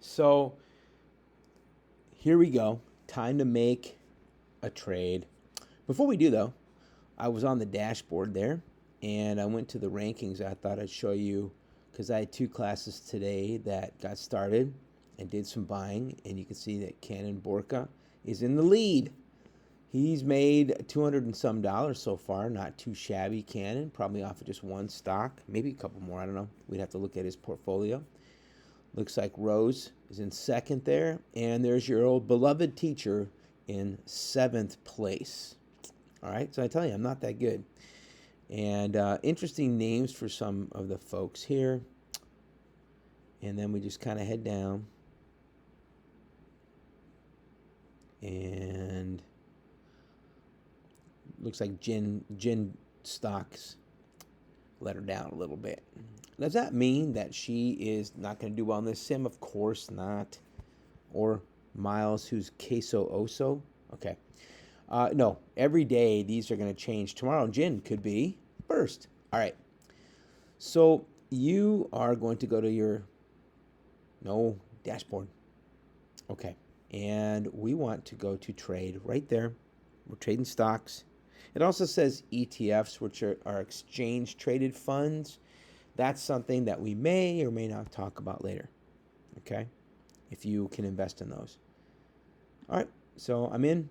So here we go. Time to make a trade. Before we do, though, I was on the dashboard there and I went to the rankings. I thought I'd show you because I had two classes today that got started and did some buying. And you can see that Canon Borka is in the lead. He's made 200 and some dollars so far. Not too shabby, Canon. Probably off of just one stock, maybe a couple more. I don't know. We'd have to look at his portfolio. Looks like Rose is in second there. And there's your old beloved teacher in seventh place. All right, so I tell you, I'm not that good. And interesting names for some of the folks here. And then we just kind of head down. And looks like Jen stocks let her down a little bit. Does that mean that she is not going to do well in this sim? Of course not. Or Miles, who's queso oso? Okay. No, every day these are going to change. Tomorrow, Jen could be first. All right. So you are going to go to your dashboard. Okay. And we want to go to trade right there. We're trading stocks. It also says ETFs, which are exchange traded funds. That's something that we may or may not talk about later. Okay. If you can invest in those. All right. So I'm in.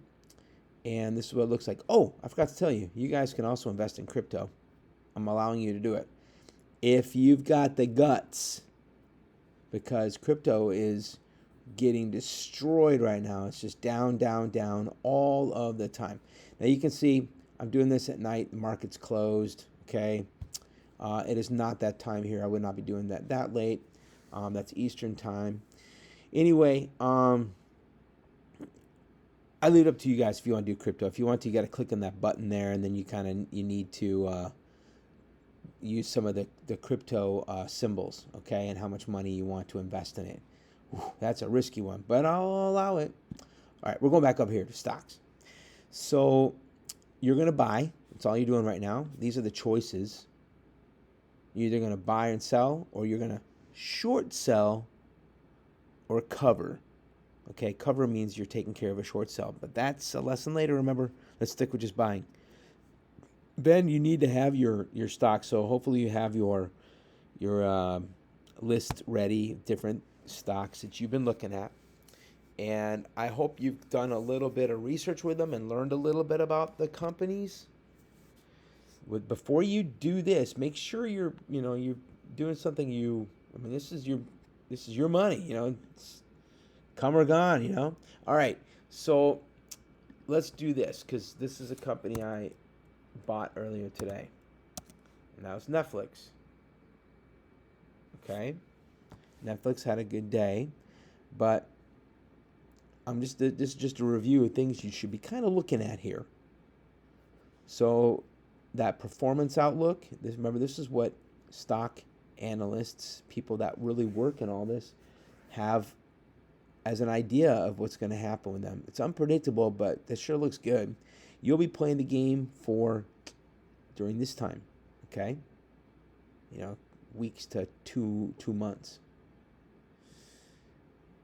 And this is what it looks like. Oh, I forgot to tell you, you guys can also invest in crypto. I'm allowing you to do it. If you've got the guts, because crypto is getting destroyed right now. It's just down, down, down all of the time. Now you can see I'm doing this at night. The market's closed, okay? It is not that time here. I would not be doing that late. That's Eastern time. Anyway, I leave it up to you guys if you want to do crypto. If you want to, you got to click on that button there, and then you need to use some of the crypto symbols, okay, and how much money you want to invest in it. Whew, that's a risky one, but I'll allow it. All right, we're going back up here to stocks. So you're going to buy. That's all you're doing right now. These are the choices. You're either going to buy and sell, or you're going to short sell or cover. Okay, cover means you're taking care of a short sell, but that's a lesson later. Remember, let's stick with just buying. Then you need to have your stock. So hopefully you have your list ready, different stocks that you've been looking at. And I hope you've done a little bit of research with them and learned a little bit about the companies. Before you do this, make sure you're doing something this is your money, it's come or gone. All right, so let's do this because this is a company I bought earlier today, and that was Netflix. Okay, Netflix had a good day, but this is just a review of things you should be kind of looking at here. So that performance outlook, remember this is what stock analysts, people that really work in all this, have as an idea of what's going to happen with them. It's unpredictable, but this sure looks good. You'll be playing the game during this time, okay? Weeks to two months.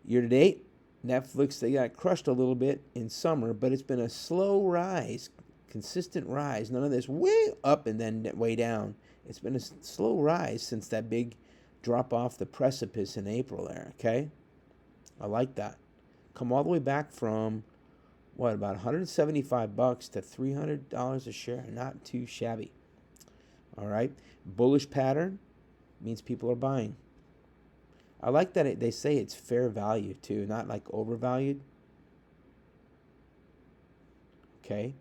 Year to date, Netflix, they got crushed a little bit in summer, but it's been a slow rise, consistent rise. None of this way up and then way down. It's been a slow rise since that big drop off the precipice in April there, okay? I like that. Come all the way back from, about $175 to $300 a share. Not too shabby. All right. Bullish pattern means people are buying. I like that they say it's fair value too, not like overvalued. Okay.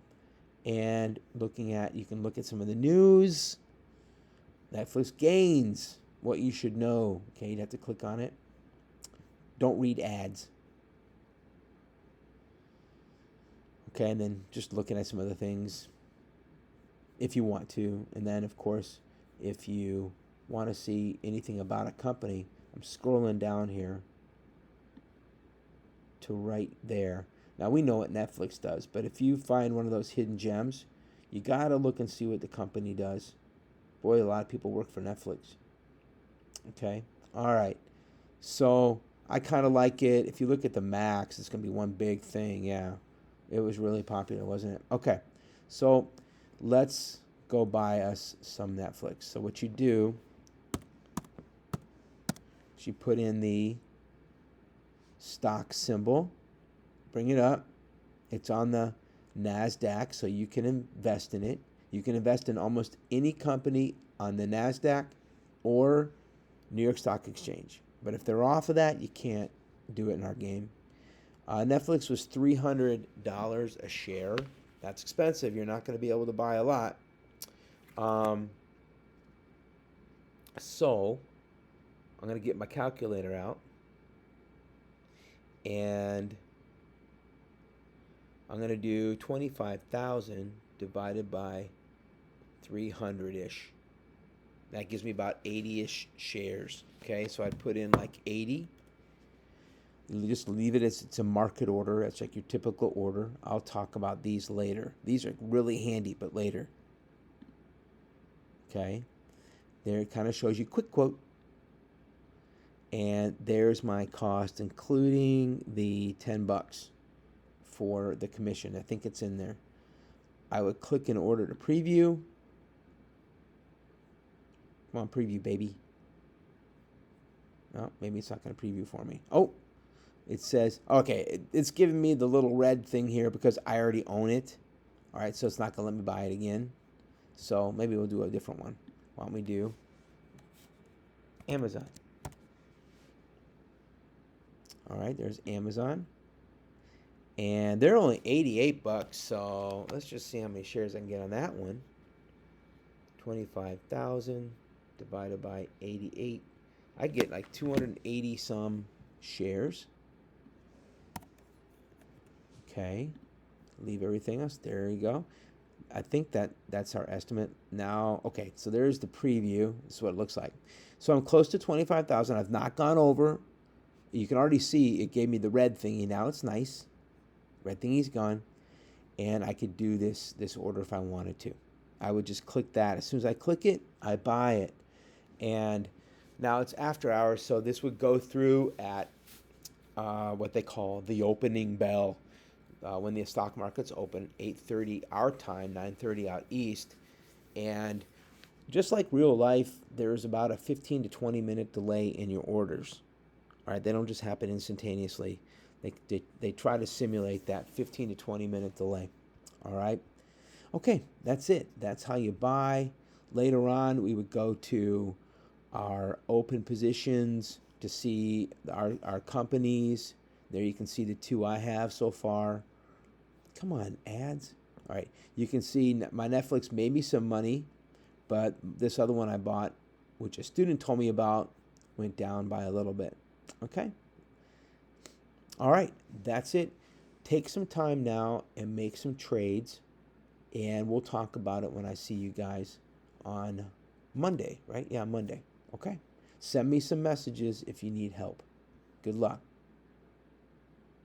And you can look at some of the news. Netflix gains, what you should know. Okay, you'd have to click on it. Don't read ads. Okay, and then just looking at some other things if you want to. And then, of course, if you want to see anything about a company, I'm scrolling down here to right there. Now, we know what Netflix does, but if you find one of those hidden gems, you got to look and see what the company does. Boy, a lot of people work for Netflix. Okay, all right. So I kind of like it. If you look at the Max, it's going to be one big thing. Yeah, it was really popular, wasn't it? Okay, so let's go buy us some Netflix. So what you do is you put in the stock symbol, bring it up. It's on the NASDAQ, so you can invest in it. You can invest in almost any company on the NASDAQ or New York Stock Exchange. But if they're off of that, you can't do it in our game. Netflix was $300 a share. That's expensive. You're not going to be able to buy a lot. So I'm going to get my calculator out, and I'm going to do 25,000 divided by 300-ish. That gives me about 80-ish shares. Okay, so I'd put in like 80. You just leave it as it's a market order. It's like your typical order. I'll talk about these later. These are really handy, but later. Okay, there it kind of shows you quick quote. And there's my cost, including the $10 for the commission. I think it's in there. I would click in order to preview. Come on, preview, baby. Oh, maybe it's not going to preview for me. Oh, it says, okay, it's giving me the little red thing here because I already own it. All right, so it's not going to let me buy it again. So maybe we'll do a different one. Why don't we do Amazon? All right, there's Amazon. And they're only $88, so let's just see how many shares I can get on that one. 25,000 divided by 88. I get like 280 some shares. Okay, leave everything else. There you go. I think that's our estimate now. Okay, so there's the preview. This is what it looks like. So I'm close to 25,000. I've not gone over. You can already see it gave me the red thingy. Now it's nice. Red thingy's gone. And I could do this order if I wanted to. I would just click that. As soon as I click it, I buy it. And now it's after hours, so this would go through at what they call the opening bell. When the stock market's open, 8:30 our time, 9:30 out east. And just like real life, there's about a 15 to 20 minute delay in your orders. All right, they don't just happen instantaneously. They try to simulate that 15 to 20 minute delay. All right. Okay, that's it. That's how you buy. Later on, we would go to our open positions to see our companies. There you can see the two I have so far. Come on, ads. All right, you can see my Netflix made me some money, but this other one I bought, which a student told me about, went down by a little bit. Okay. All right, that's it. Take some time now and make some trades, and we'll talk about it when I see you guys on Monday, right? Yeah, Monday. Okay. Send me some messages if you need help. Good luck.